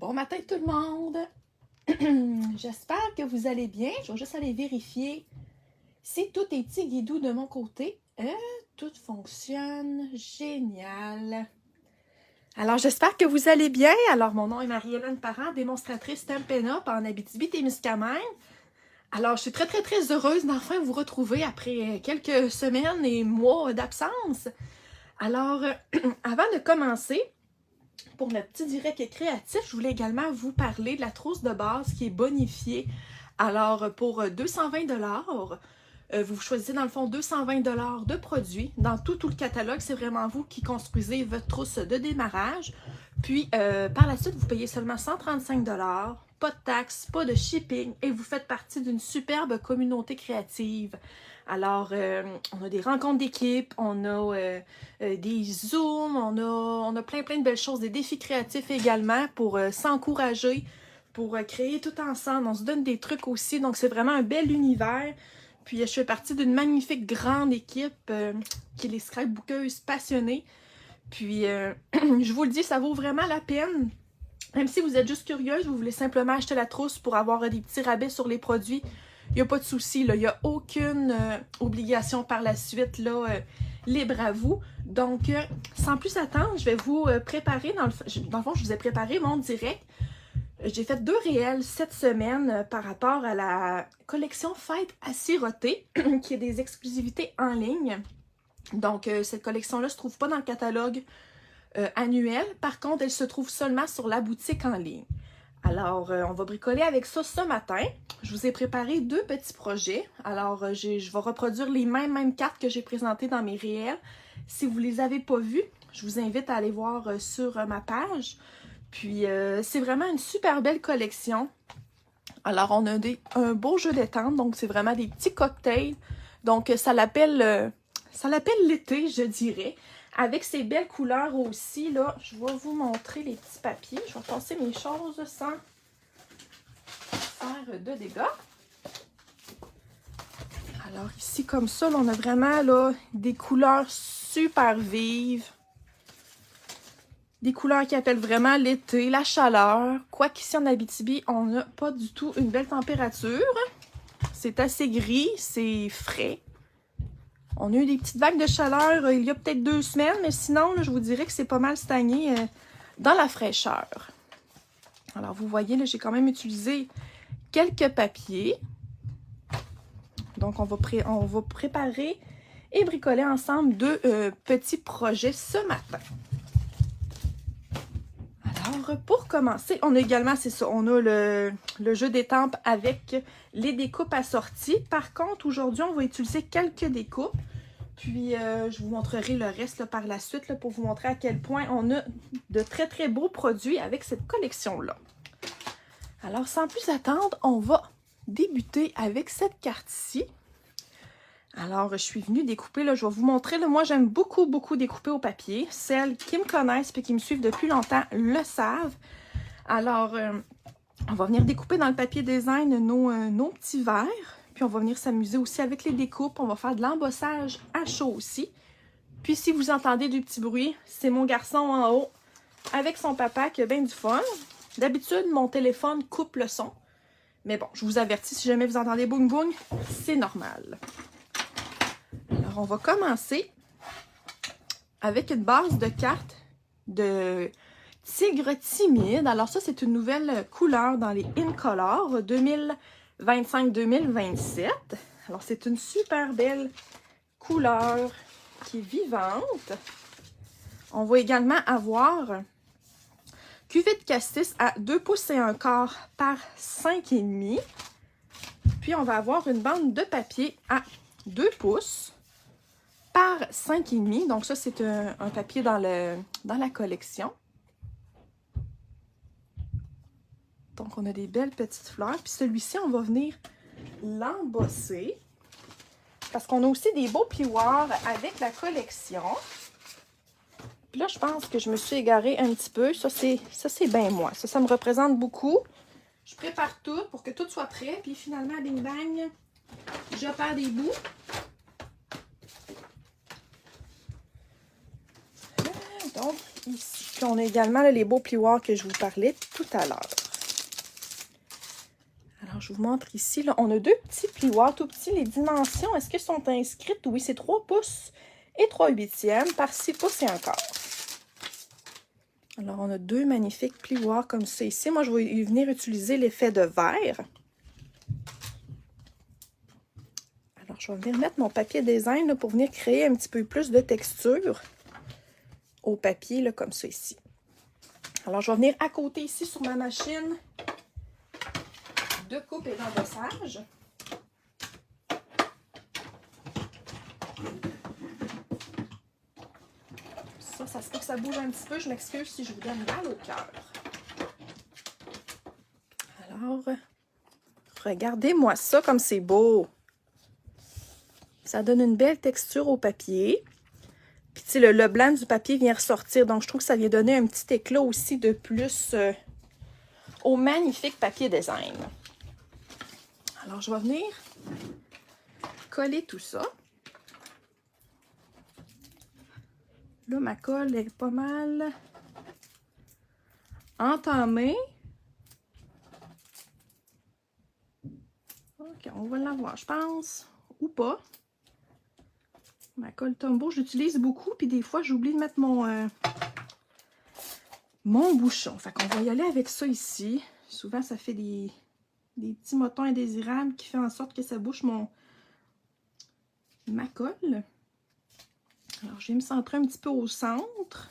Bon matin tout le monde! J'espère que vous allez bien. Je vais juste aller vérifier si tout est tigidou de mon côté. Tout fonctionne. Génial! Alors, j'espère que vous allez bien. Alors, mon nom est Marie-Hélène Parent, démonstratrice Stampin' Up en Abitibi-Témiscamingue. Alors, je suis très heureuse d'enfin vous retrouver après quelques semaines et mois d'absence. Alors, avant de commencer, pour notre petit direct créatif, je voulais également vous parler de la trousse de base qui est bonifiée. Alors, pour 220 $, vous choisissez dans le fond 220 $ de produits. Dans tout le catalogue, c'est vraiment vous qui construisez votre trousse de démarrage. Puis, par la suite, vous payez seulement 135 $, pas de taxes, pas de shipping, et vous faites partie d'une superbe communauté créative. Alors, on a des rencontres d'équipe, on a des Zooms, on a plein de belles choses, des défis créatifs également pour s'encourager, pour créer tout ensemble. On se donne des trucs aussi, donc c'est vraiment un bel univers. Puis, je fais partie d'une magnifique grande équipe qui est les scrapbookeuses passionnées. Puis, je vous le dis, ça vaut vraiment la peine. Même si vous êtes juste curieuse, vous voulez simplement acheter la trousse pour avoir des petits rabais sur les produits, il n'y a pas de souci, il n'y a aucune obligation par la suite, là, libre à vous. Donc, sans plus attendre, je vais vous préparer, dans le fond, je vous ai préparé mon direct. J'ai fait 2 réels cette semaine par rapport à la collection Fête à siroter, qui est des exclusivités en ligne. Donc, cette collection-là ne se trouve pas dans le catalogue annuel. Par contre, elle se trouve seulement sur la boutique en ligne. Alors, on va bricoler avec ça ce matin. Je vous ai préparé 2 petits projets. Alors, je vais reproduire les mêmes cartes que j'ai présentées dans mes réels. Si vous ne les avez pas vues, je vous invite à aller voir sur ma page. Puis, c'est vraiment une super belle collection. Alors, on a un beau jeu d'étente. Donc, c'est vraiment des petits cocktails. Donc, ça l'appelle l'été, je dirais. Avec ces belles couleurs aussi, là, je vais vous montrer les petits papiers. Je vais passer mes choses sans faire de dégâts. Alors ici, comme ça, là, on a vraiment là, des couleurs super vives. Des couleurs qui appellent vraiment l'été, la chaleur. Quoiqu'ici en Abitibi, on n'a pas du tout une belle température. C'est assez gris, c'est frais. On a eu des petites vagues de chaleur il y a peut-être 2 semaines, mais sinon, là, je vous dirais que c'est pas mal stagné dans la fraîcheur. Alors, vous voyez, là, j'ai quand même utilisé quelques papiers. Donc, on va préparer et bricoler ensemble 2 petits projets ce matin. Alors, pour commencer, on a également, c'est ça, on a le jeu d'étampes avec les découpes assorties. Par contre, aujourd'hui, on va utiliser quelques découpes. Puis, je vous montrerai le reste là, par la suite là, pour vous montrer à quel point on a de très beaux produits avec cette collection-là. Alors, sans plus attendre, on va débuter avec cette carte-ci. Alors, je suis venue découper, là, je vais vous montrer. Là, moi, j'aime beaucoup découper au papier. Celles qui me connaissent et qui me suivent depuis longtemps le savent. Alors, on va venir découper dans le papier design nos petits verres. Puis, on va venir s'amuser aussi avec les découpes. On va faire de l'embossage à chaud aussi. Puis, si vous entendez du petit bruit, c'est mon garçon en haut avec son papa qui a bien du fun. D'habitude, mon téléphone coupe le son. Mais bon, je vous avertis, si jamais vous entendez boum boum, c'est normal. Alors, on va commencer avec une base de cartes de tigre timide. Alors, ça, c'est une nouvelle couleur dans les Incolor 2025-2027. Alors, c'est une super belle couleur qui est vivante. On va également avoir cuvée de cassis à 2 pouces et 1/4 par 5,5. Puis, on va avoir une bande de papier à 2 pouces par 5,5. Donc, ça, c'est un papier dans la collection. Donc, on a des belles petites fleurs. Puis celui-ci, on va venir l'embosser. Parce qu'on a aussi des beaux plioirs avec la collection. Puis là, je pense que je me suis égarée un petit peu. Ça, c'est bien moi. Ça me représente beaucoup. Je prépare tout pour que tout soit prêt. Puis finalement, bing bang, je perds des bouts. Donc, ici. Puis on a également là, les beaux plioirs que je vous parlais tout à l'heure. Alors, je vous montre ici. Là, on a 2 petits plioirs tout petits. Les dimensions, est-ce qu'elles sont inscrites? Oui, c'est 3 pouces et 3/8 par 6 pouces et encore. Alors, on a 2 magnifiques plioirs comme ça ici. Moi, je vais venir utiliser l'effet de verre. Alors, je vais venir mettre mon papier design là, pour venir créer un petit peu plus de texture au papier, là, comme ça ici. Alors, je vais venir à côté ici sur ma machine de coupe et d'embossage. Ça se peut que ça bouge un petit peu. Je m'excuse si je vous donne mal au cœur. Alors, regardez-moi ça comme c'est beau. Ça donne une belle texture au papier. Puis, tu sais, le blanc du papier vient ressortir. Donc, je trouve que ça vient donner un petit éclat aussi de plus au magnifique papier design. Alors, je vais venir coller tout ça. Là, ma colle est pas mal entamée. OK, on va l'avoir, je pense. Ou pas. Ma colle Tombow, j'utilise beaucoup, puis des fois, j'oublie de mettre mon bouchon. Fait qu'on va y aller avec ça ici. Souvent, ça fait des petits motons indésirables qui font en sorte que ça bouche ma colle. Alors, je vais me centrer un petit peu au centre.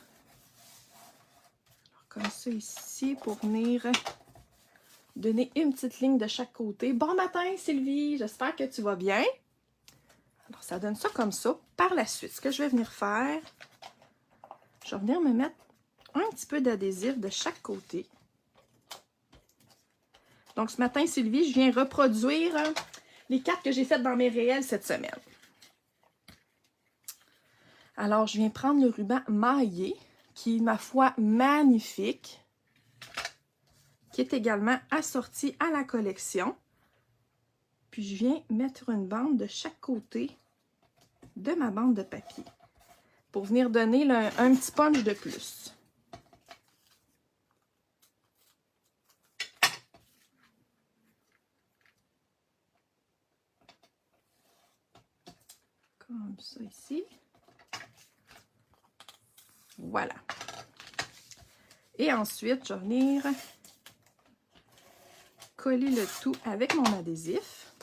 Alors, comme ça ici, pour venir donner une petite ligne de chaque côté. Bon matin, Sylvie! J'espère que tu vas bien. Alors, ça donne ça comme ça. Par la suite, ce que je vais venir faire, je vais venir me mettre un petit peu d'adhésif de chaque côté. Donc, ce matin, Sylvie, je viens reproduire les cartes que j'ai faites dans mes réels cette semaine. Alors, je viens prendre le ruban maillé, qui est, ma foi, magnifique, qui est également assorti à la collection. Puis, je viens mettre une bande de chaque côté de ma bande de papier pour venir donner là, un petit punch de plus. Comme ça ici. Voilà. Et ensuite, je vais venir coller le tout avec mon adhésif.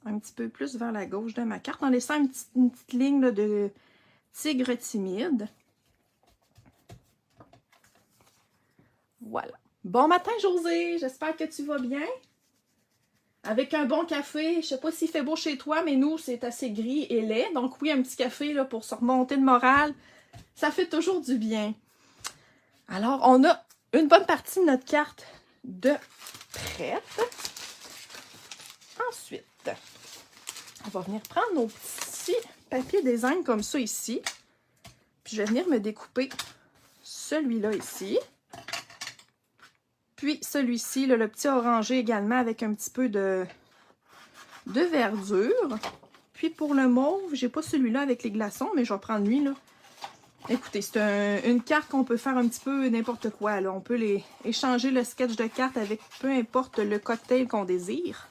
Un petit peu plus vers la gauche de ma carte, en laissant une petite ligne là, de tigre timide. Voilà. Bon matin, José! J'espère que tu vas bien. Avec un bon café. Je ne sais pas s'il fait beau chez toi, mais nous, c'est assez gris et laid. Donc oui, un petit café là, pour se remonter le moral. Ça fait toujours du bien. Alors, on a une bonne partie de notre carte de prête. Ensuite, on va venir prendre nos petits papiers design comme ça ici. Puis je vais venir me découper celui-là ici. Puis celui-ci, le petit orangé également avec un petit peu de verdure. Puis pour le mauve, j'ai pas celui-là avec les glaçons, mais je vais prendre lui là. Écoutez, c'est une carte qu'on peut faire un petit peu n'importe quoi. Là. On peut échanger le sketch de carte avec peu importe le cocktail qu'on désire.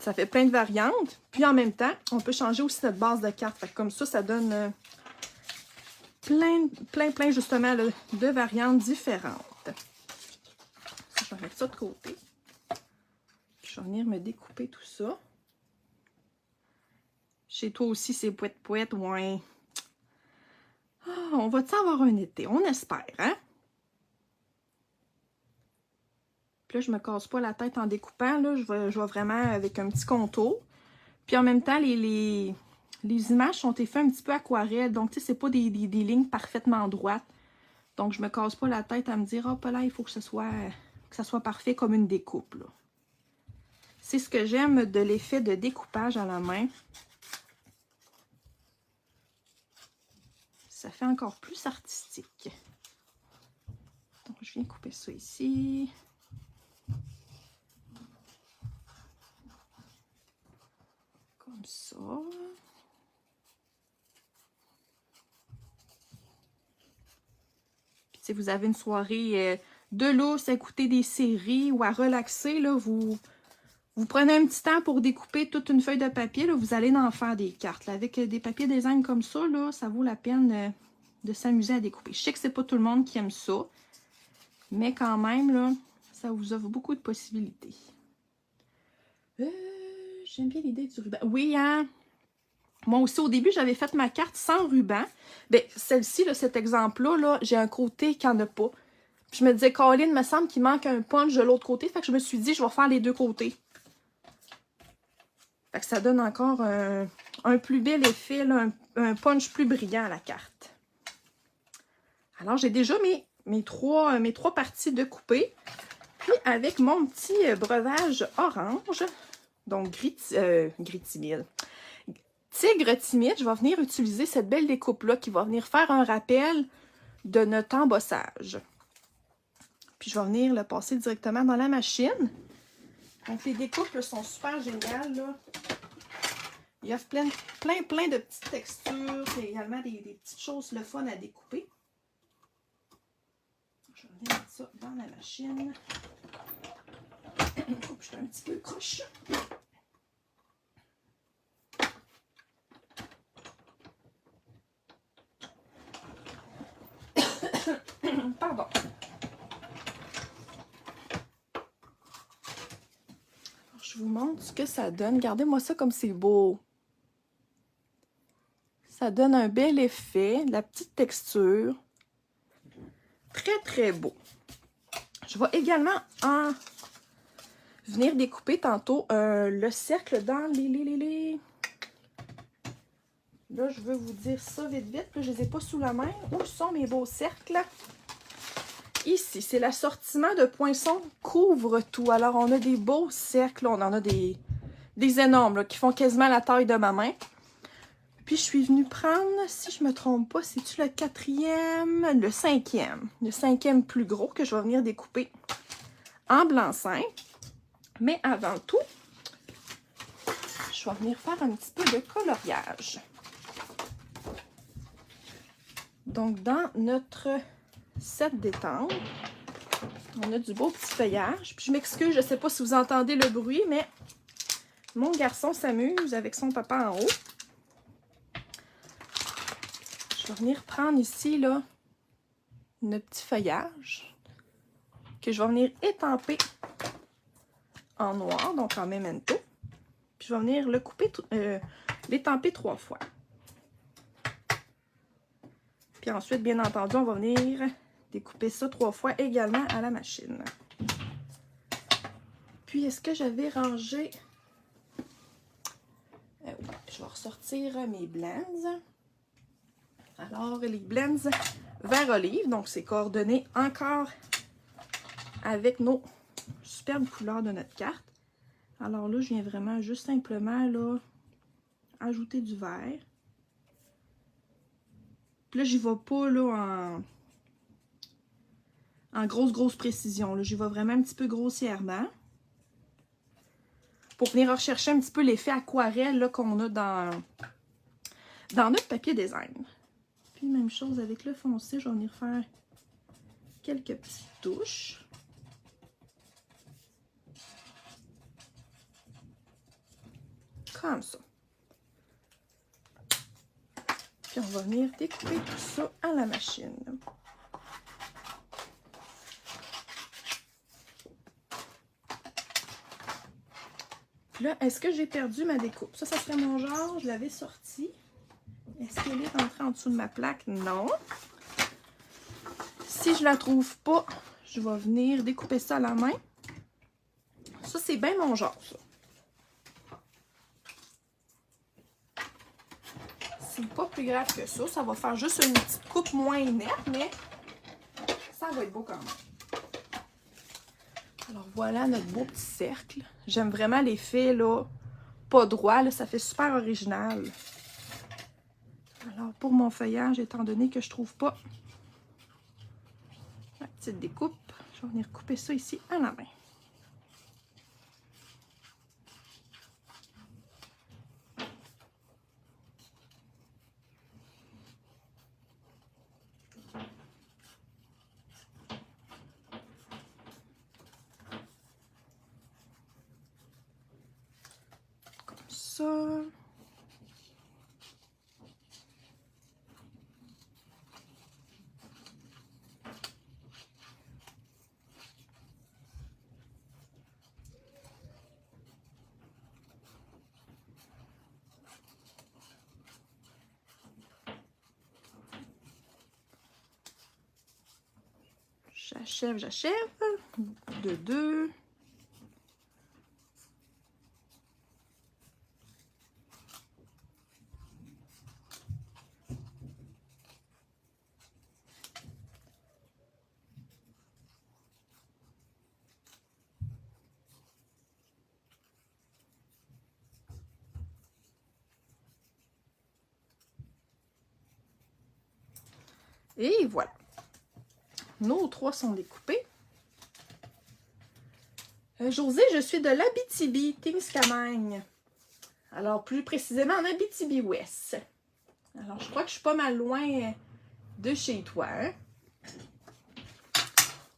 Ça fait plein de variantes. Puis en même temps, on peut changer aussi notre base de carte. Fait que comme ça donne plein justement là, de variantes différentes. Je vais mettre ça de côté. Je vais venir me découper tout ça. Chez toi aussi, c'est pouette, ouais. Oh, on va-tu avoir un été? On espère, hein? Puis là, je me casse pas la tête en découpant. Là, je vais vraiment avec un petit contour. Puis en même temps, les images sont faites un petit peu aquarelle. Donc, tu sais, c'est pas des lignes parfaitement droites. Donc, je me casse pas la tête à me dire, oh, là, il faut que ça soit parfait comme une découpe. C'est ce que j'aime de l'effet de découpage à la main. Ça fait encore plus artistique. Donc, je viens couper ça ici. Comme ça. si vous avez une soirée de lousse, à écouter des séries ou à relaxer, là, vous prenez un petit temps pour découper toute une feuille de papier. Là, vous allez en faire des cartes. Là, avec des papiers design comme ça, là, ça vaut la peine de s'amuser à découper. Je sais que c'est pas tout le monde qui aime ça, mais quand même, là, ça vous offre beaucoup de possibilités. J'aime bien l'idée du ruban. Oui, hein? Moi aussi, au début, j'avais fait ma carte sans ruban. Bien, celle-ci, cet exemple-là, là, j'ai un côté qui n'en a pas. Puis je me disais, Colin, me semble qu'il manque un punch de l'autre côté. Fait que je me suis dit, je vais faire les deux côtés. Fait que ça donne encore un plus bel effet, là, un punch plus brillant à la carte. Alors, j'ai déjà mes trois parties de coupées. Puis, avec mon petit breuvage orange, donc gris timide. Tigre timide, je vais venir utiliser cette belle découpe-là qui va venir faire un rappel de notre embossage. Puis je vais venir le passer directement dans la machine. Donc les découpes là, sont super géniales. Là. Il y a plein de petites textures. Il y a également des petites choses le fun à découper. Je vais venir mettre ça dans la machine. Oh, je suis un petit peu croche. Pardon. Alors, je vous montre ce que ça donne. Regardez-moi ça comme c'est beau. Ça donne un bel effet, la petite texture. Très, très beau. Je vais également venir découper tantôt le cercle dans les... Là, je veux vous dire ça vite, vite. Là, je ne les ai pas sous la main. Où sont mes beaux cercles? Ici, c'est l'assortiment de poinçons couvre-tout. Alors, on a des beaux cercles. On en a des énormes là, qui font quasiment la taille de ma main. Puis, je suis venue prendre, si je ne me trompe pas, c'est-tu le quatrième? Le cinquième. Le cinquième plus gros que je vais venir découper en blanc-seing. Mais avant tout, je vais venir faire un petit peu de coloriage. Donc, dans notre set d'étampe, on a du beau petit feuillage. Puis je m'excuse, je ne sais pas si vous entendez le bruit, mais mon garçon s'amuse avec son papa en haut. Je vais venir prendre ici, là, notre petit feuillage que je vais venir étamper en noir, donc en memento. Puis je vais venir le couper, l'étamper 3 fois. Puis ensuite, bien entendu, on va venir découper ça 3 fois également à la machine. Puis, est-ce que j'avais rangé... je vais ressortir mes blends. Alors, les blends vert olive, donc c'est coordonné encore avec nos superbes couleurs de notre carte. Alors là, je viens vraiment juste simplement là, ajouter du vert. Puis là, j'y vais pas là en grosse précision. J'y vais vraiment un petit peu grossièrement. Pour venir rechercher un petit peu l'effet aquarelle qu'on a dans notre papier design. Puis même chose avec le foncé, je vais venir faire quelques petites touches. Comme ça. Puis on va venir découper tout ça à la machine. Puis là, est-ce que j'ai perdu ma découpe? Ça serait mon genre, je l'avais sorti. Est-ce qu'elle est rentrée en dessous de ma plaque? Non. Si je la trouve pas, je vais venir découper ça à la main. Ça, c'est bien mon genre, ça. C'est pas plus grave que ça. Ça va faire juste une petite coupe moins nette, mais ça va être beau quand même. Alors, voilà notre beau petit cercle. J'aime vraiment l'effet, là, pas droit, là, ça fait super original. Alors, pour mon feuillage, étant donné que je trouve pas la petite découpe, je vais venir couper ça ici à la main. ça. J'achève. De 2. Et voilà. Nos 3 sont découpés. Josée, je suis de l'Abitibi-Témiscamingue. Alors, plus précisément en Abitibi-Ouest. Alors, je crois que je suis pas mal loin de chez toi. Hein?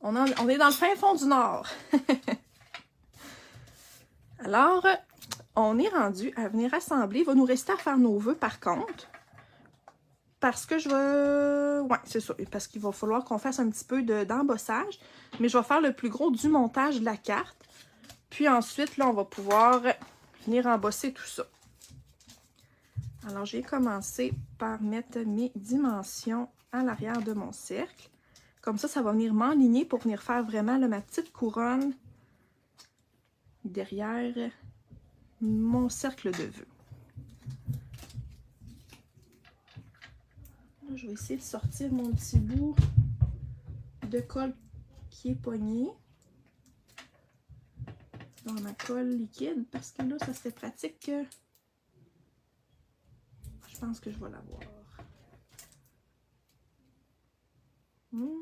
On est dans le fin fond du Nord. Alors, on est rendu à venir assembler. Il va nous rester à faire nos vœux, par contre. Parce que je vais... Ouais, c'est ça. Parce qu'il va falloir qu'on fasse un petit peu d'embossage. Mais je vais faire le plus gros du montage de la carte. Puis ensuite, là, on va pouvoir venir embosser tout ça. Alors, j'ai commencé par mettre mes dimensions à l'arrière de mon cercle. Comme ça va venir m'enligner pour venir faire vraiment là, ma petite couronne derrière mon cercle de vœux. Là, je vais essayer de sortir mon petit bout de colle qui est pogné dans ma colle liquide parce que là, ça serait pratique que je pense que je vais l'avoir. Bon,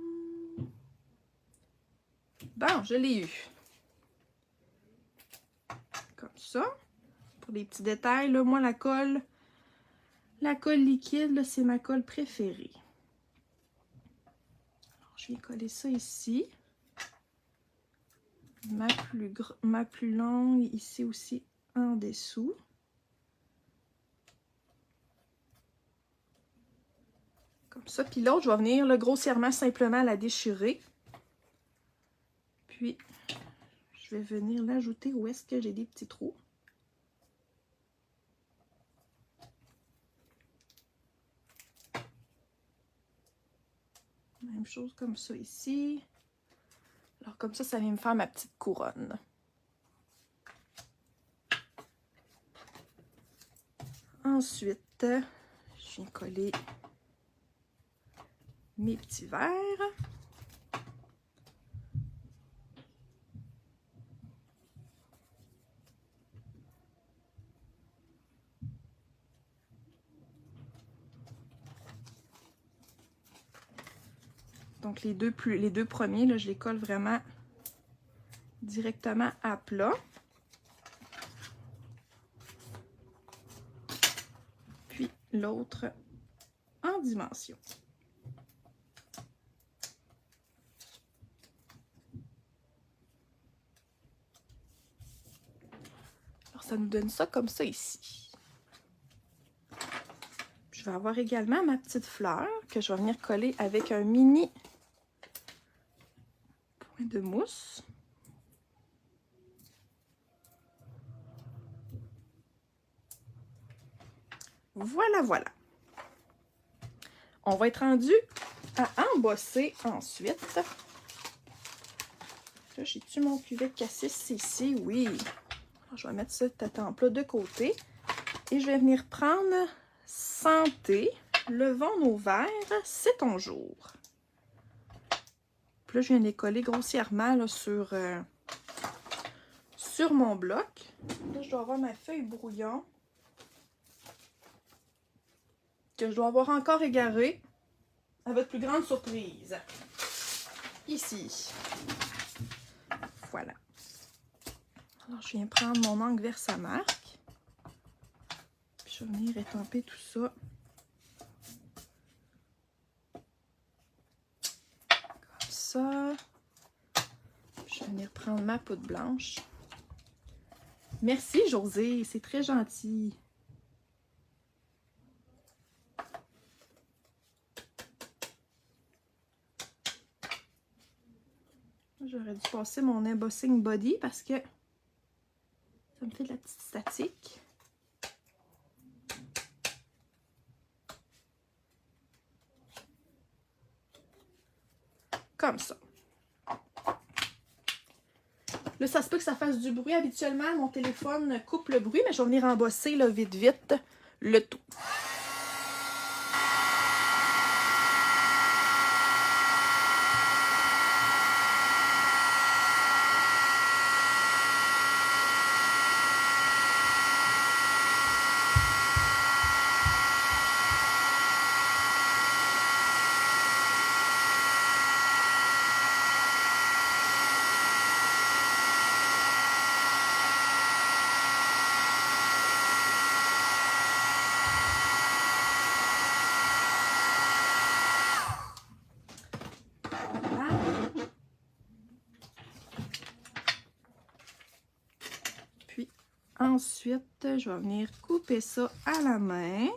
je l'ai eu. Comme ça. Pour des petits détails, là, moi, la colle liquide, c'est ma colle préférée. Alors, je vais coller ça ici. Ma plus longue ici aussi en dessous. Comme ça. Puis l'autre, je vais venir là, grossièrement simplement la déchirer. Puis, je vais venir l'ajouter où est-ce que j'ai des petits trous. Même chose comme ça ici. Alors comme ça vient me faire ma petite couronne. Ensuite, je viens coller mes petits verres. Donc les deux premiers, là, je les colle vraiment directement à plat. Puis l'autre en dimension. Alors ça nous donne ça comme ça ici. Je vais avoir également ma petite fleur que je vais venir coller avec un mini point de mousse. Voilà, voilà. On va être rendu à embosser ensuite. Là, j'ai-tu mon cuvette cassis ici? Oui. Alors, je vais mettre ce tatan plat de côté. Et je vais venir prendre Santé, levons nos verres, c'est ton jour. Puis là, je viens de les coller grossièrement là, sur mon bloc. Là, je dois avoir ma feuille brouillon que je dois avoir encore égarée à votre plus grande surprise. Ici. Voilà. Alors, je viens prendre mon encre Versamark. Puis, je vais venir étamper tout ça. Comme ça. Je vais venir prendre ma poudre blanche. Merci, José. C'est très gentil. J'aurais dû passer mon embossing body parce que ça me fait de la petite statique. Comme ça. Là, ça se peut que ça fasse du bruit. Habituellement, mon téléphone coupe le bruit, mais je vais venir embosser là, vite, vite le tout. Ensuite, je vais venir couper ça à la main,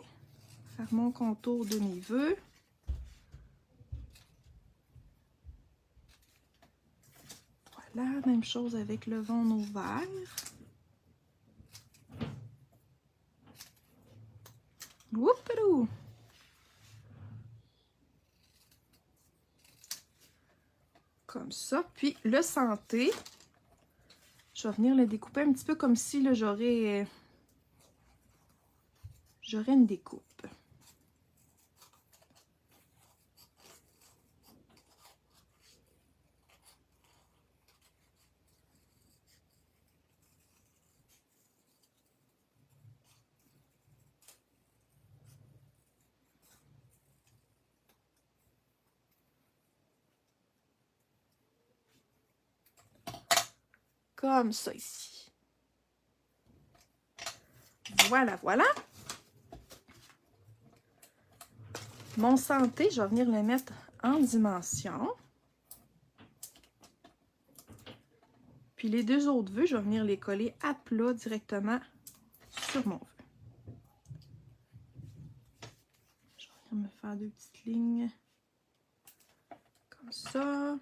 faire mon contour demi-vœu. Voilà, même chose avec le vent ouvert. Whoopidoo! Comme ça. Puis le santé, je vais venir le découper un petit peu comme si j'aurais une découpe. Comme ça ici. Voilà, voilà. Mon santé, je vais venir le mettre en dimension. Puis les deux autres vœux, je vais venir les coller à plat directement sur mon vœu. Je vais venir me faire deux petites lignes comme ça.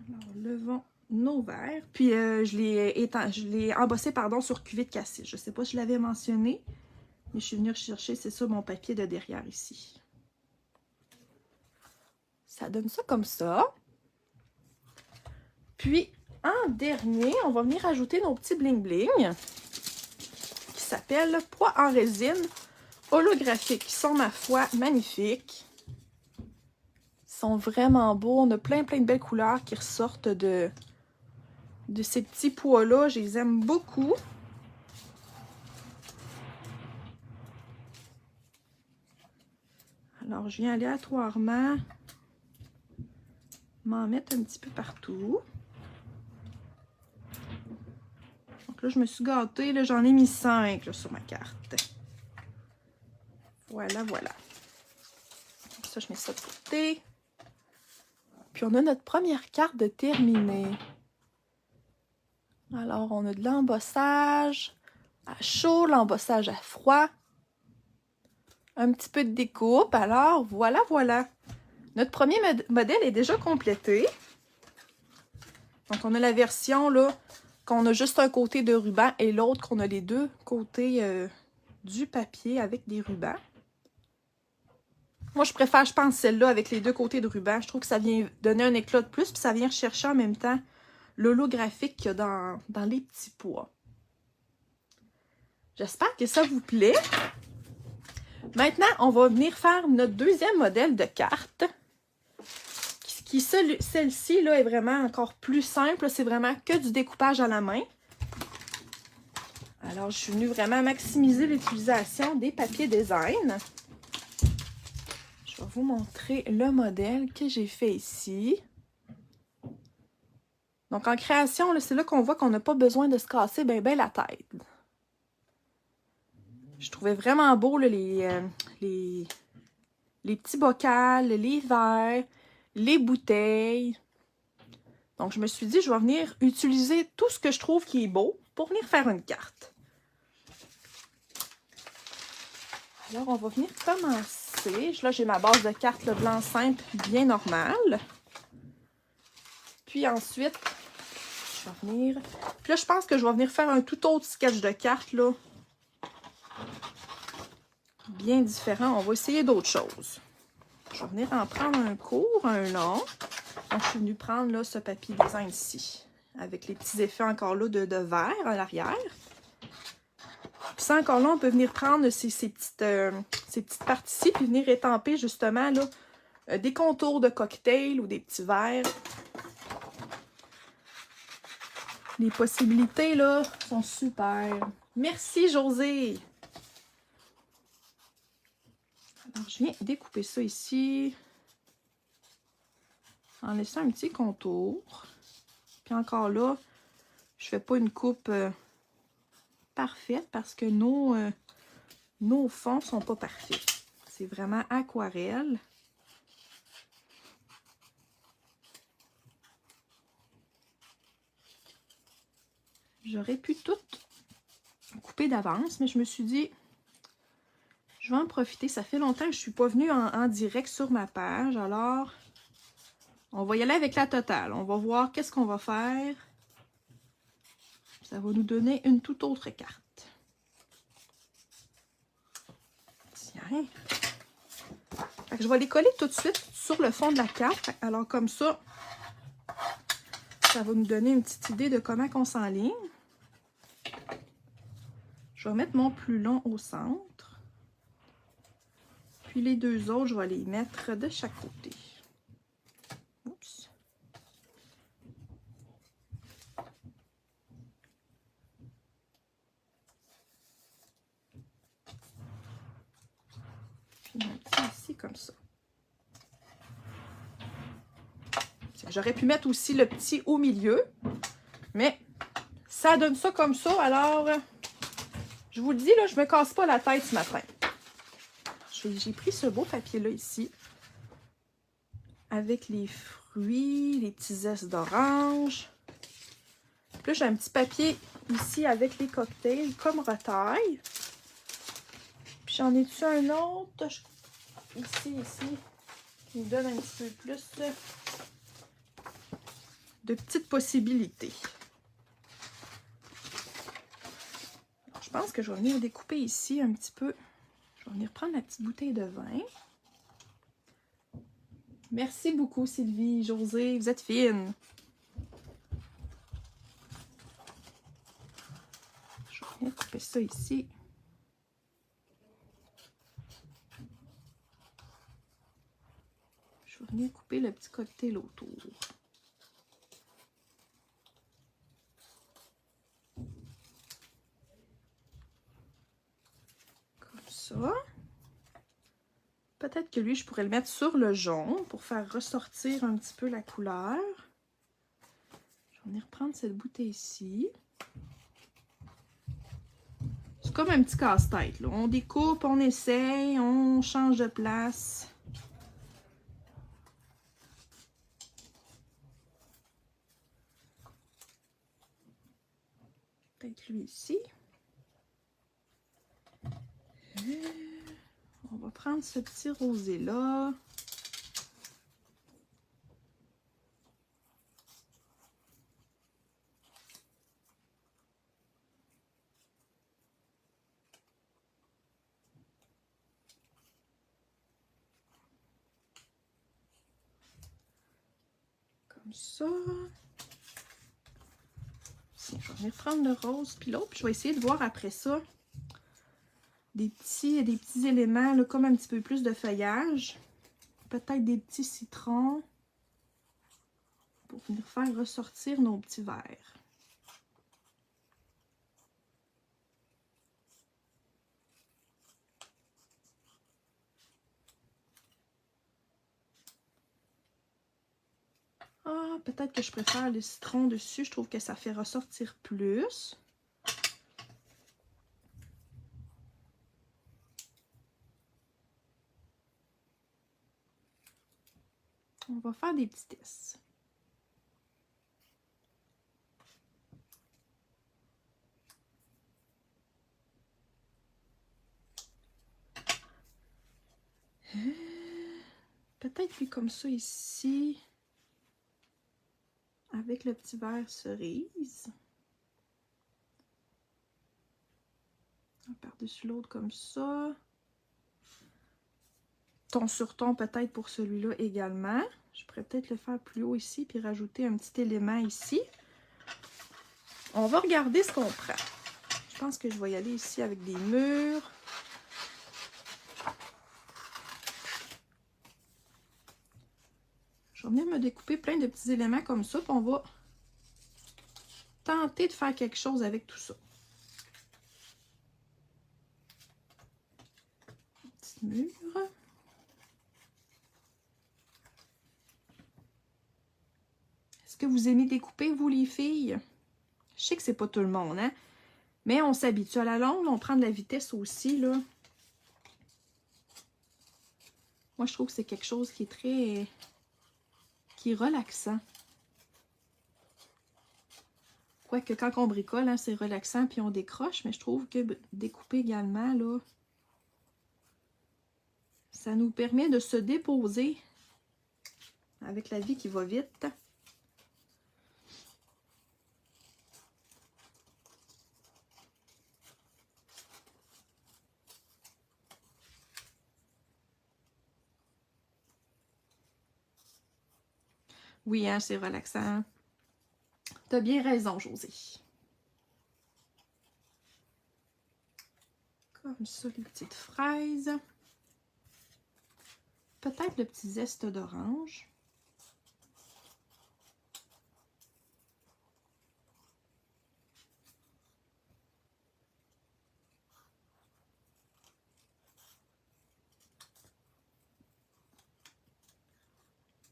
Alors, levons nos verres. Puis je l'ai embossé sur cuvée de cassis. Je ne sais pas si je l'avais mentionné, mais je suis venue chercher, c'est ça, mon papier de derrière ici. Ça donne ça comme ça. Puis, en dernier, on va venir ajouter nos petits bling-bling qui s'appellent pois en résine holographiques. Ils sont, ma foi, magnifiques. Ils sont vraiment beaux. On a plein de belles couleurs qui ressortent de ces petits pois-là. Je les aime beaucoup. Alors, je viens aléatoirement m'en mettre un petit peu partout. Donc là, je me suis gâtée. Là, j'en ai mis 5 là, sur ma carte. Voilà, voilà. Donc ça, je mets ça de côté. Puis, on a notre première carte de terminée. Alors, on a de l'embossage à chaud, l'embossage à froid. Un petit peu de découpe. Alors, voilà, voilà. Notre premier modèle est déjà complété. Donc, on a la version là qu'on a juste un côté de ruban et l'autre qu'on a les deux côtés du papier avec des rubans. Moi, je préfère, je pense, celle-là avec les deux côtés de ruban. Je trouve que ça vient donner un éclat de plus, puis ça vient rechercher en même temps l'holographique qu'il y a dans les petits pois. J'espère que ça vous plaît. Maintenant, on va venir faire notre deuxième modèle de carte. Celle-ci là est vraiment encore plus simple. C'est vraiment que du découpage à la main. Alors, je suis venue vraiment maximiser l'utilisation des papiers design. Je vais vous montrer le modèle que j'ai fait ici. Donc, en création, c'est là qu'on voit qu'on n'a pas besoin de se casser ben la tête. Je trouvais vraiment beau là, les petits bocals, les verres, les bouteilles. Donc, je me suis dit, je vais venir utiliser tout ce que je trouve qui est beau pour venir faire une carte. Alors, on va venir commencer. Là, j'ai ma base de cartes, le blanc simple, bien normal. Puis ensuite, je vais venir... Puis là, je pense que je vais venir faire un tout autre sketch de cartes, là. Bien différent. On va essayer d'autres choses. Je vais venir en prendre un court, un long. Donc, je suis venue prendre là, ce papier design ici, avec les petits effets encore là de verre à l'arrière. Puis ça, encore là, on peut venir prendre ces petites parties-ci, puis venir étamper justement là, des contours de cocktail ou des petits verres. Les possibilités, là, sont super. Merci, José! Alors, je viens découper ça ici, en laissant un petit contour. Puis encore là, je fais pas une coupe parfaite parce que nos fonds sont pas parfaits. C'est vraiment aquarelle. J'aurais pu tout couper d'avance, mais je me suis dit, je vais en profiter. Ça fait longtemps que je ne suis pas venue en direct sur ma page. Alors, on va y aller avec la totale. On va voir qu'est-ce qu'on va faire. Ça va nous donner une toute autre carte. Tiens. Fait que je vais les coller tout de suite sur le fond de la carte. Alors, comme ça, ça va nous donner une petite idée de comment on s'enligne. Je vais mettre mon plus long au centre. Puis les deux autres, je vais les mettre de chaque côté. Oups. Puis un petit ici comme ça. J'aurais pu mettre aussi le petit au milieu, mais ça donne ça comme ça. Alors, je vous le dis, là, je me casse pas la tête ce matin. J'ai pris ce beau papier-là ici, avec les fruits, les petits zestes d'orange. Puis là, j'ai un petit papier ici avec les cocktails comme retaille. Puis j'en ai-tu un autre? Ici, qui me donne un petit peu plus de petites possibilités. Alors, je pense que je vais venir découper ici un petit peu. Je vais venir prendre la petite bouteille de vin. Merci beaucoup, Sylvie, José, vous êtes fine. Je vais venir couper ça ici. Je vais venir couper le petit cocktail autour. Comme ça. Peut-être que lui, je pourrais le mettre sur le jaune pour faire ressortir un petit peu la couleur. Je vais venir prendre cette bouteille ici. C'est comme un petit casse-tête. On découpe, on essaye, on change de place. Peut-être lui ici. On va prendre ce petit rosé-là. Comme ça. Je vais venir prendre le rose puis l'autre. Puis je vais essayer de voir après ça des petits éléments, là, comme un petit peu plus de feuillage. Peut-être des petits citrons. Pour venir faire ressortir nos petits verres. Ah, peut-être que je préfère le citron dessus. Je trouve que ça fait ressortir plus. On va faire des petits tests. peut-être lui comme ça ici. Avec le petit verre cerise. Par-dessus l'autre comme ça. Ton sur ton peut-être pour celui-là également. Je pourrais peut-être le faire plus haut ici puis rajouter un petit élément ici. On va regarder ce qu'on prend. Je pense que je vais y aller ici avec des murs. Je vais venir me découper plein de petits éléments comme ça, puis on va tenter de faire quelque chose avec tout ça. Petit mur. Est-ce que vous aimez découper, vous, les filles? Je sais que c'est pas tout le monde, hein? Mais on s'habitue à la longue, on prend de la vitesse aussi, là. Moi, je trouve que c'est quelque chose qui est très... qui est relaxant. Quoique quand on bricole, hein, c'est relaxant puis on décroche, mais je trouve que découper également, là, ça nous permet de se déposer avec la vie qui va vite. Oui, hein, c'est relaxant. T'as bien raison, Josée. Comme ça, les petites fraises. Peut-être le petit zeste d'orange.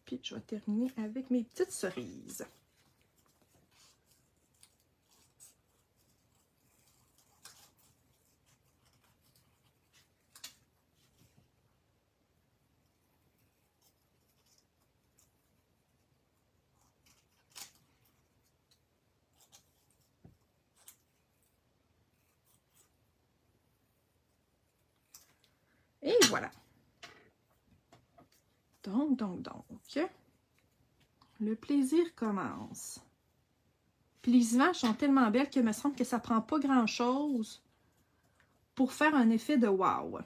Puis je vais terminer avec mes petites cerises. Et voilà. Donc, le plaisir commence. Puis les images sont tellement belles qu'il me semble que ça prend pas grand-chose pour faire un effet de wow.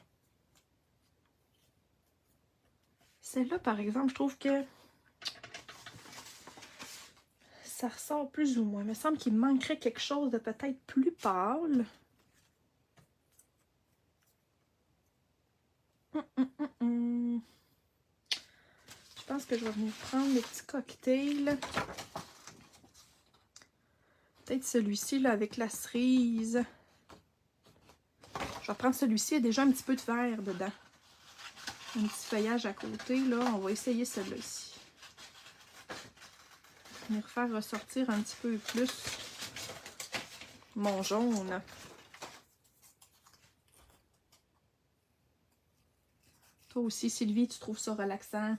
Celle-là, par exemple, je trouve que ça ressort plus ou moins. Il me semble qu'il me manquerait quelque chose de peut-être plus pâle. Je pense que je vais venir prendre les petits cocktails. Peut-être celui-ci là avec la cerise. Je vais prendre celui-ci, il y a déjà un petit peu de vert dedans. Un petit feuillage à côté, là. On va essayer celui-là ici. Venir faire ressortir un petit peu plus mon jaune. Toi aussi, Sylvie, tu trouves ça relaxant?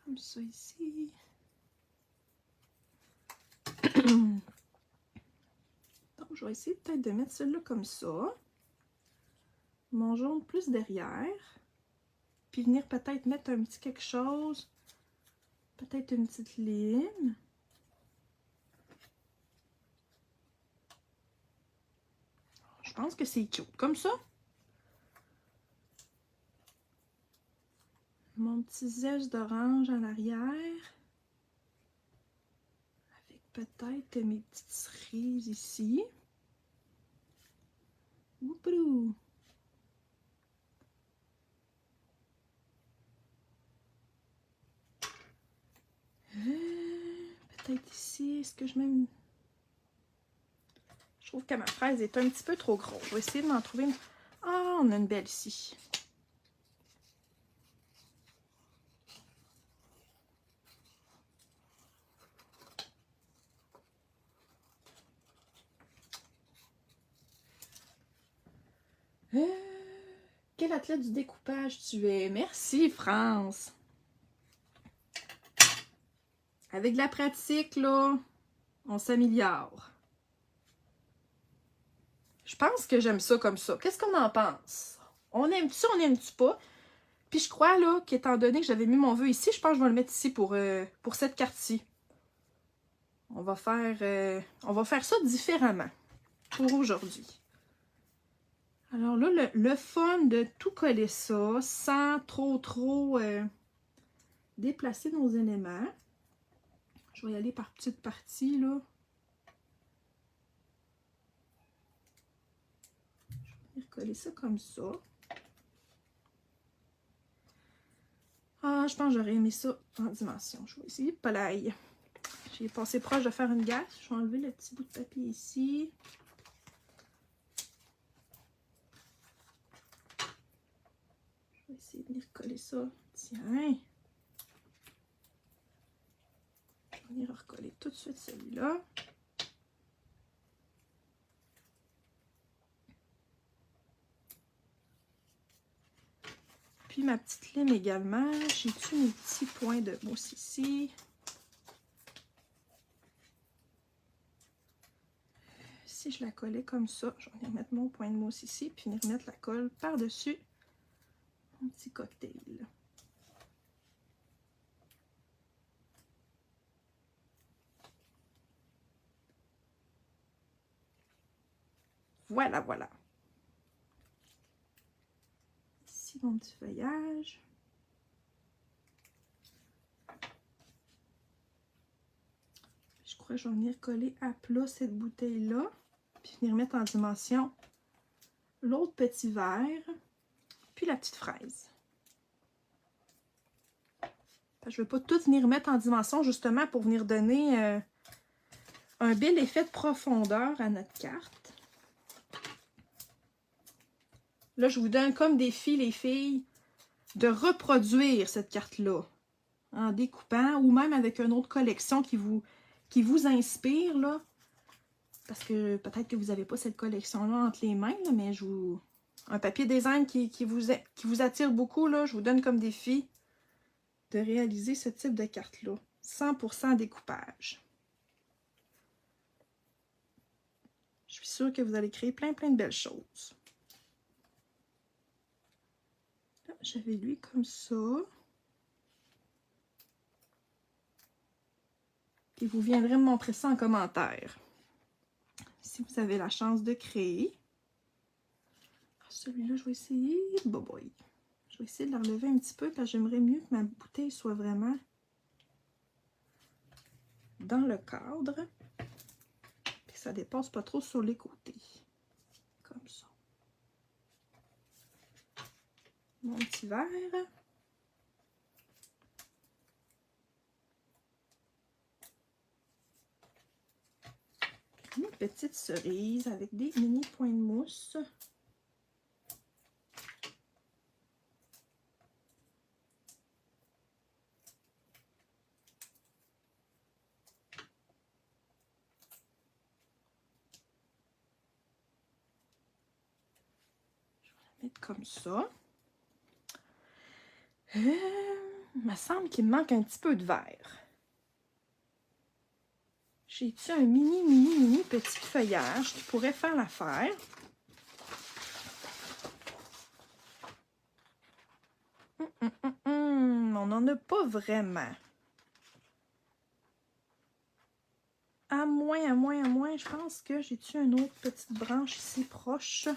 Comme ça ici. Donc, je vais essayer peut-être de mettre celui-là comme ça. Mon jaune plus derrière. Puis venir peut-être mettre un petit quelque chose. Peut-être une petite ligne. Je pense que c'est cute. Comme ça. Mon petit zeste d'orange en arrière. Avec peut-être mes petites cerises ici. Ouprou. Peut-être ici. Est-ce que je mets une... Je trouve que ma fraise est un petit peu trop grosse. Je vais essayer de m'en trouver une... Ah, on a une belle ici. quel athlète du découpage tu es? Merci, France! Avec de la pratique, là, on s'améliore. Je pense que j'aime ça comme ça. Qu'est-ce qu'on en pense? On aime-tu, on aime-tu pas? Puis je crois, là, qu'étant donné que j'avais mis mon vœu ici, je pense que je vais le mettre ici pour cette carte-ci. On va faire ça différemment pour aujourd'hui. Alors là, le fun de tout coller ça sans trop déplacer nos éléments. Je vais y aller par petites parties, là. Je vais recoller ça comme ça. Ah, je pense que j'aurais aimé ça en dimension. Je vais essayer de pas l'ail. J'ai passé proche de faire une gaffe. Je vais enlever le petit bout de papier ici. Je vais essayer de venir coller ça. Tiens. Je vais venir recoller tout de suite celui-là. Puis ma petite lime également. J'ai-tu mes petits points de mousse ici? Si je la collais comme ça, je vais venir mettre mon point de mousse ici, puis venir mettre la colle par-dessus mon petit cocktail. Voilà, voilà. Ici, mon petit feuillage. Je crois que je vais venir coller à plat cette bouteille-là, puis venir mettre en dimension l'autre petit verre, puis la petite fraise. Je ne vais pas tout venir mettre en dimension, justement, pour venir donner un bel effet de profondeur à notre carte. Là, je vous donne comme défi, les filles, de reproduire cette carte-là en découpant ou même avec une autre collection qui vous inspire, là. Parce que peut-être que vous n'avez pas cette collection-là entre les mains, là, mais un papier design qui vous attire beaucoup, là, je vous donne comme défi de réaliser ce type de carte-là. 100% découpage. Je suis sûre que vous allez créer plein de belles choses. J'avais lui comme ça. Et vous viendrez me montrer ça en commentaire. Si vous avez la chance de créer. Celui-là, je vais essayer. Boy. Je vais essayer de la relever un petit peu parce que j'aimerais mieux que ma bouteille soit vraiment dans le cadre. Et que ça dépasse pas trop sur les côtés. Comme ça. Mon petit verre. Une petite cerise avec des mini points de mousse. Je vais la mettre comme ça. Il me semble qu'il me manque un petit peu de verre. J'ai-tu un mini petit feuillage qui pourrait faire l'affaire? On n'en a pas vraiment. À moins, je pense que j'ai-tu une autre petite branche ici proche?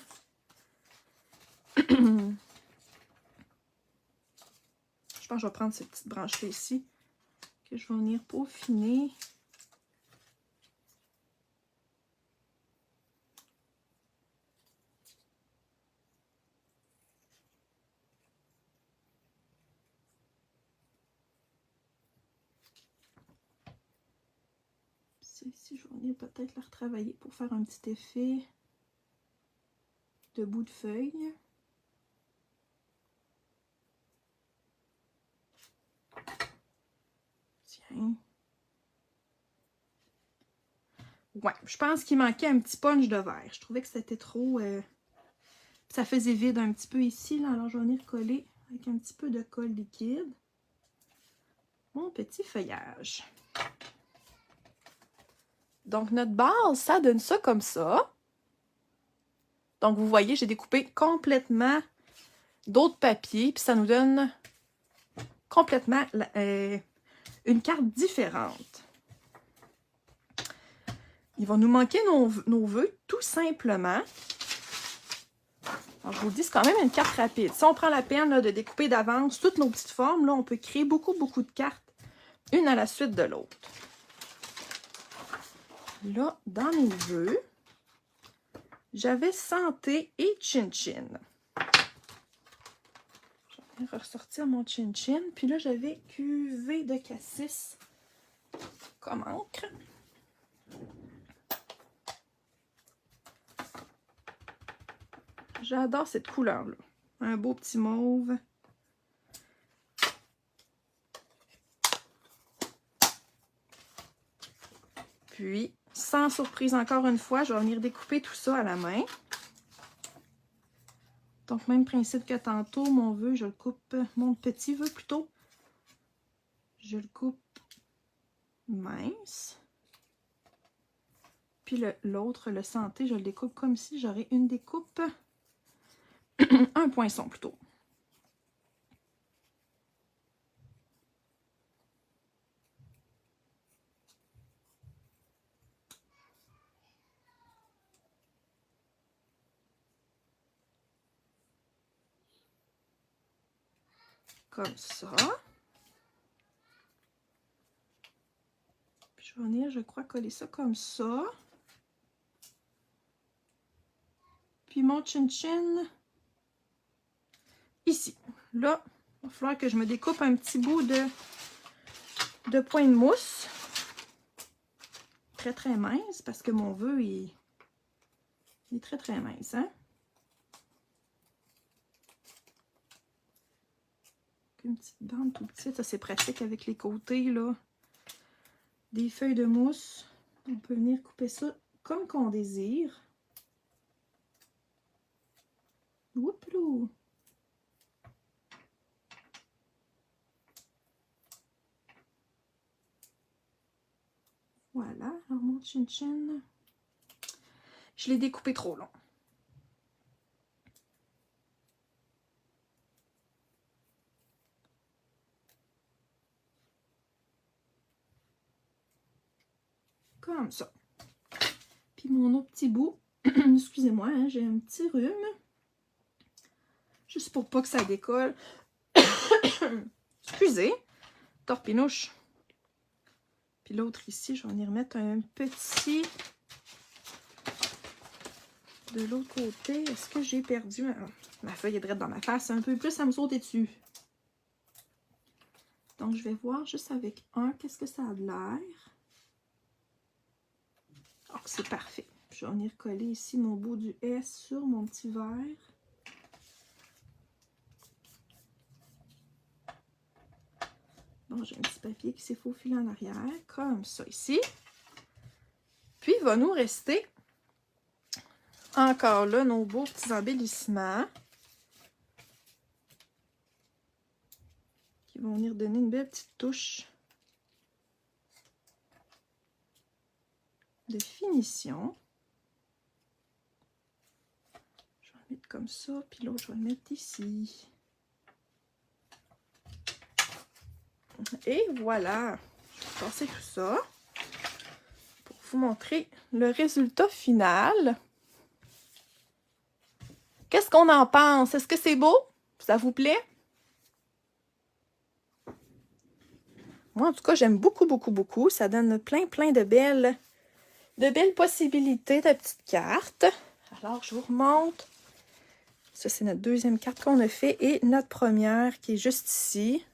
Je pense que je vais prendre cette petite branche-là ici, que je vais venir peaufiner. Ici, je vais venir peut-être la retravailler pour faire un petit effet de bout de feuille. Tiens. Ouais, je pense qu'il manquait un petit punch de verre. Je trouvais que c'était trop Ça faisait vide un petit peu ici, là. Alors, je vais venir coller avec un petit peu de colle liquide mon petit feuillage. Donc, notre base, ça donne ça comme ça. Donc, vous voyez, j'ai découpé complètement d'autres papiers, puis ça nous donne complètement une carte différente. Il va nous manquer nos vœux, tout simplement. Alors, je vous le dis, c'est quand même une carte rapide. Si on prend la peine là, de découper d'avance toutes nos petites formes, là, on peut créer beaucoup de cartes, une à la suite de l'autre. Là, dans mes vœux, j'avais santé et chin-chin. Je vais ressortir mon chin-chin. Puis là, j'avais cuvée de cassis comme encre. J'adore cette couleur-là. Un beau petit mauve. Puis, sans surprise encore une fois, je vais venir découper tout ça à la main. Donc, même principe que tantôt, mon vœu, je le coupe, mon petit vœu plutôt, je le coupe mince. Puis l'autre, le santé, je le découpe comme si j'aurais une découpe, un poinçon plutôt. Comme ça. Puis je vais venir, je crois, coller ça comme ça. Puis mon chin-chin, ici. Là, il va falloir que je me découpe un petit bout de point de mousse. Très, très mince, parce que mon vœu, il est très, très mince, hein? Une petite bande tout petite, ça c'est pratique avec les côtés, là. Des feuilles de mousse. On peut venir couper ça comme qu'on désire. Oups-lou! Voilà, alors mon chin-chin. Je l'ai découpé trop long. Comme ça. Puis mon autre petit bout, excusez-moi, hein, j'ai un petit rhume. Juste pour pas que ça décolle. Excusez, torpinouche. Puis l'autre ici, je vais venir mettre un petit... De l'autre côté, est-ce que j'ai perdu ma feuille est droite dans ma face un peu plus, ça me sauter dessus. Donc, je vais voir juste avec un, qu'est-ce que ça a de l'air. Oh, c'est parfait. Je vais venir coller ici mon bout du S sur mon petit verre. Bon, j'ai un petit papier qui s'est faufilé en arrière, comme ça ici. Puis, il va nous rester encore là nos beaux petits embellissements qui vont venir donner une belle petite touche de finition. Je vais le mettre comme ça, puis l'autre, je vais le mettre ici. Et voilà, je vais passer tout ça pour vous montrer le résultat final. Qu'est-ce qu'on en pense? Est-ce que c'est beau? Ça vous plaît? Moi, en tout cas, j'aime beaucoup, beaucoup, beaucoup. Ça donne plein de belles possibilités de petites cartes. Alors, je vous remonte. Ça, c'est notre deuxième carte qu'on a fait et notre première qui est juste ici.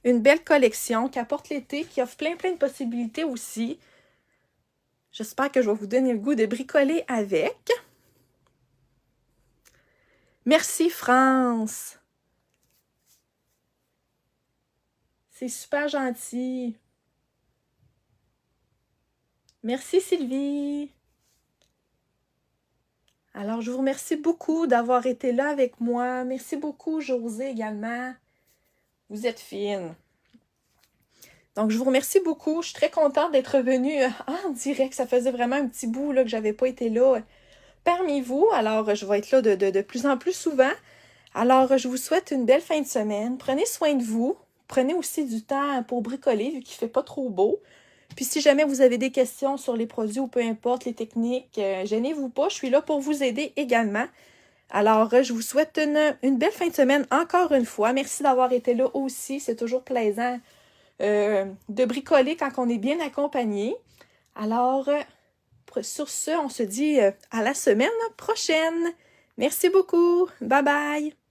Une belle collection qui apporte l'été, qui offre plein de possibilités aussi. J'espère que je vais vous donner le goût de bricoler avec. Merci, France! C'est super gentil. Merci, Sylvie. Alors, je vous remercie beaucoup d'avoir été là avec moi. Merci beaucoup, Josée, également. Vous êtes fine. Donc, je vous remercie beaucoup. Je suis très contente d'être revenue en direct. Ça faisait vraiment un petit bout là, que j'avais pas été là parmi vous. Alors, je vais être là de plus en plus souvent. Alors, je vous souhaite une belle fin de semaine. Prenez soin de vous. Prenez aussi du temps pour bricoler, vu qu'il ne fait pas trop beau. Puis si jamais vous avez des questions sur les produits ou peu importe les techniques, gênez-vous pas, je suis là pour vous aider également. Alors, je vous souhaite une belle fin de semaine encore une fois. Merci d'avoir été là aussi. C'est toujours plaisant de bricoler quand on est bien accompagné. Alors, sur ce, on se dit à la semaine prochaine. Merci beaucoup. Bye bye.